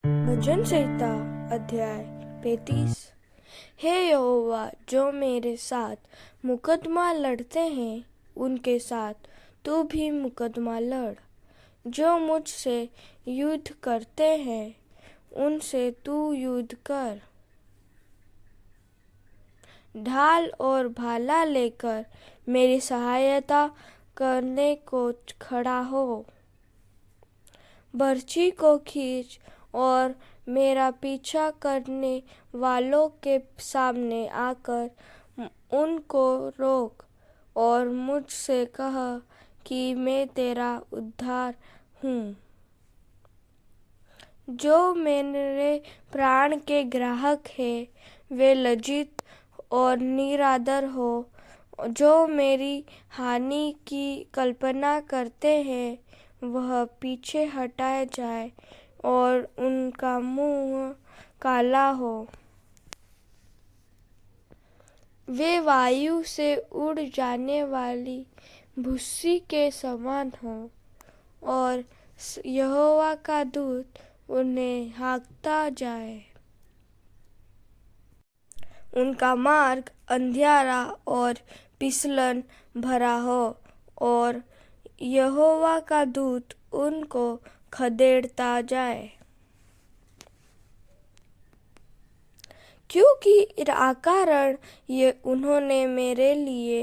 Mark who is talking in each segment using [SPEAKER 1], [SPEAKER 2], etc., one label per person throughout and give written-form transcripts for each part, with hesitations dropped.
[SPEAKER 1] भजन संहिता अध्याय 35। हे यहोवा, जो मेरे साथ मुकदमा लड़ते हैं उनके साथ तू भी मुकदमा लड़। जो मुझसे युद्ध करते हैं उनसे तू युद्ध कर। ढाल और भाला लेकर मेरी सहायता करने को खड़ा हो। बर्छी को खींच और मेरा पीछा करने वालों के सामने आकर उनको रोक और मुझसे कह कि मैं तेरा उद्धार हूँ। जो मेरे प्राण के ग्राहक है वे लज्जित और निरादर हो। जो मेरी हानि की कल्पना करते हैं वह पीछे हटाए जाए और उनका मुंह काला हो। वे वायु से उड़ जाने वाली भूसी के समान हो और यहोवा का दूत उन्हें हाँकता जाए। उनका मार्ग अंधियारा और फिसलन भरा हो और यहोवा का दूत उनको खदेड़ता जाए। क्योंकि इस कारण ये उन्होंने मेरे लिए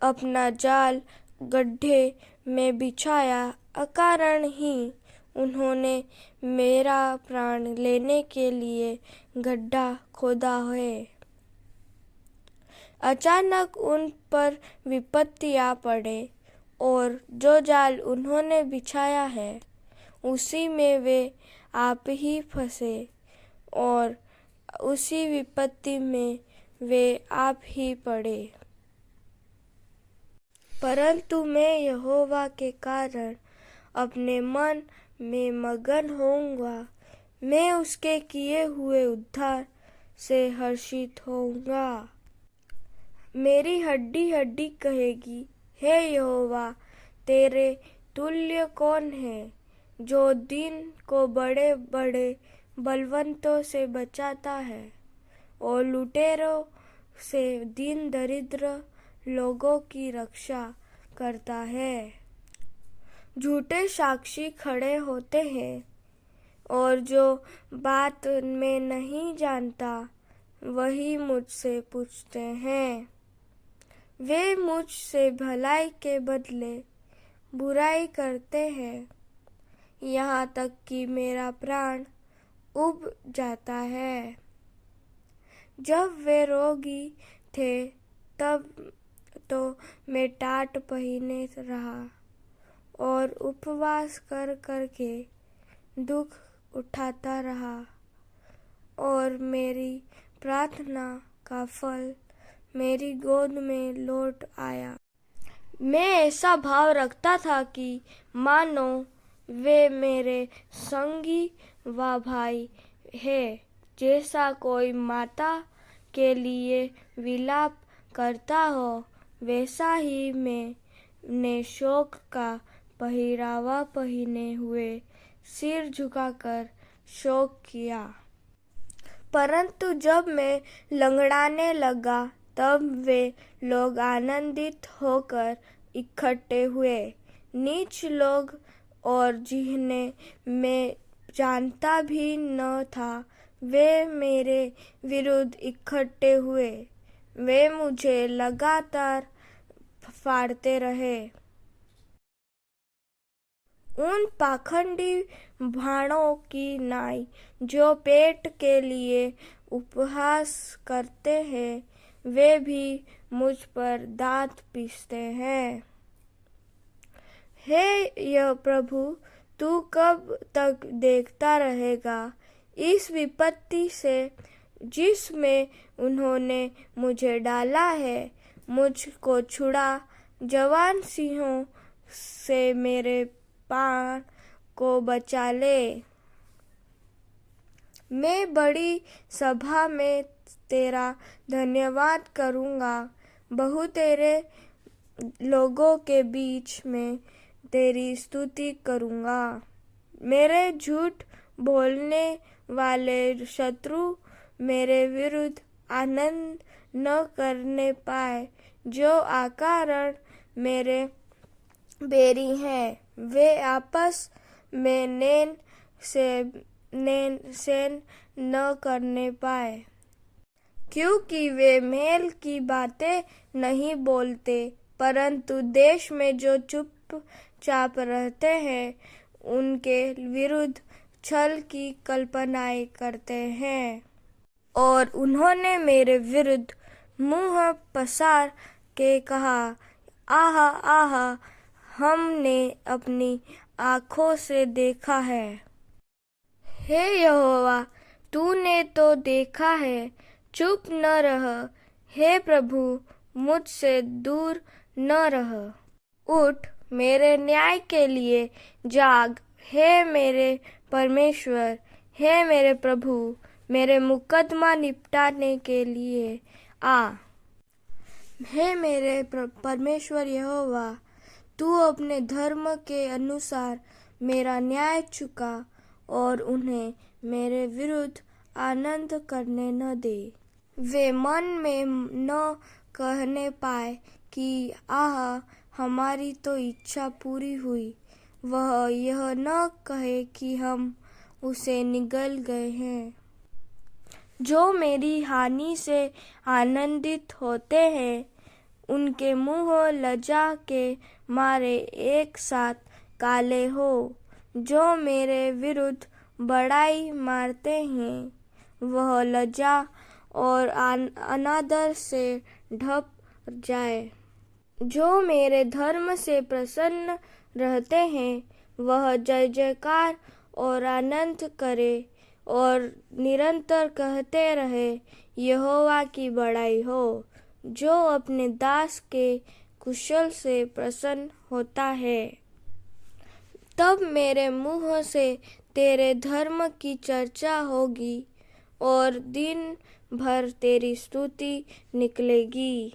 [SPEAKER 1] अपना जाल गड्ढे में बिछाया, अकारण ही उन्होंने मेरा प्राण लेने के लिए गड्ढा खोदा है। अचानक उन पर विपत्ति आ पड़े और जो जाल उन्होंने बिछाया है उसी में वे आप ही फंसे और उसी विपत्ति में वे आप ही पड़े। परंतु मैं यहोवा के कारण अपने मन में मगन होऊंगा। मैं उसके किए हुए उद्धार से हर्षित होऊंगा। मेरी हड्डी हड्डी कहेगी, हे यहोवा, तेरे तुल्य कौन है, जो दिन को बड़े बड़े बलवंतों से बचाता है और लुटेरों से दीन दरिद्र लोगों की रक्षा करता है। झूठे साक्षी खड़े होते हैं और जो बात मैं नहीं जानता वही मुझसे पूछते हैं। वे मुझसे भलाई के बदले बुराई करते हैं, यहाँ तक कि मेरा प्राण उब जाता है। जब वे रोगी थे तब तो मैं टाट पहने रहा और उपवास कर करके दुख उठाता रहा और मेरी प्रार्थना का फल मेरी गोद में लौट आया। मैं ऐसा भाव रखता था कि मानो वे मेरे संगी व भाई है। जैसा कोई माता के लिए विलाप करता हो वैसा ही मैंने शोक का पहरावा पहने हुए सिर झुकाकर शोक किया। परंतु जब मैं लंगड़ाने लगा तब वे लोग आनंदित होकर इकट्ठे हुए। नीच लोग और जिन्हें मैं जानता भी न था वे मेरे विरुद्ध इकट्ठे हुए। वे मुझे लगातार फाड़ते रहे। उन पाखंडी भाणों की नाई जो पेट के लिए उपहास करते हैं वे भी मुझ पर दांत पीसते हैं। हे यह प्रभु, तू कब तक देखता रहेगा? इस विपत्ति से जिसमें उन्होंने मुझे डाला है मुझको छुड़ा। जवान सिंहों से मेरे प्राण को बचा ले। मैं बड़ी सभा में तेरा धन्यवाद करूँगा। बहुतेरे लोगों के बीच में तेरी स्तुति करूँगा। मेरे झूठ बोलने वाले शत्रु मेरे विरुद्ध आनंद न करने पाए, जो अकारण मेरे बैरी हैं। वे आपस में सेन न करने पाए, क्योंकि वे मेल की बातें नहीं बोलते, परंतु देश में जो चुपचाप रहते हैं उनके विरुद्ध छल की कल्पनाएं करते हैं। और उन्होंने मेरे विरुद्ध मुंह पसार के कहा, आहा आहा, हमने अपनी आँखों से देखा है। हे यहोवा, तूने तो देखा है, चुप न रह। हे प्रभु, मुझसे दूर न रह। उठ, मेरे न्याय के लिए जाग। हे मेरे परमेश्वर, हे मेरे प्रभु, मेरे मुकदमा निपटाने के लिए आ। हे मेरे परमेश्वर यहोवा, तू अपने धर्म के अनुसार मेरा न्याय चुका और उन्हें मेरे विरुद्ध आनंद करने न दे। वे मन में न कहने पाए कि आह, हमारी तो इच्छा पूरी हुई। वह यह न कहे कि हम उसे निगल गए हैं। जो मेरी हानि से आनंदित होते हैं, उनके मुंह लज्जा के मारे एक साथ काले हो। जो मेरे विरुद्ध बड़ाई मारते हैं, वह लज्जा और अनादर से ढप जाए। जो मेरे धर्म से प्रसन्न रहते हैं, वह जय जयकार और आनंद करे और निरंतर कहते रहे, यहोवा की बड़ाई हो। जो अपने दास के कुशल से प्रसन्न होता है, तब मेरे मुंह से तेरे धर्म की चर्चा होगी और दिन भर तेरी स्तुति निकलेगी।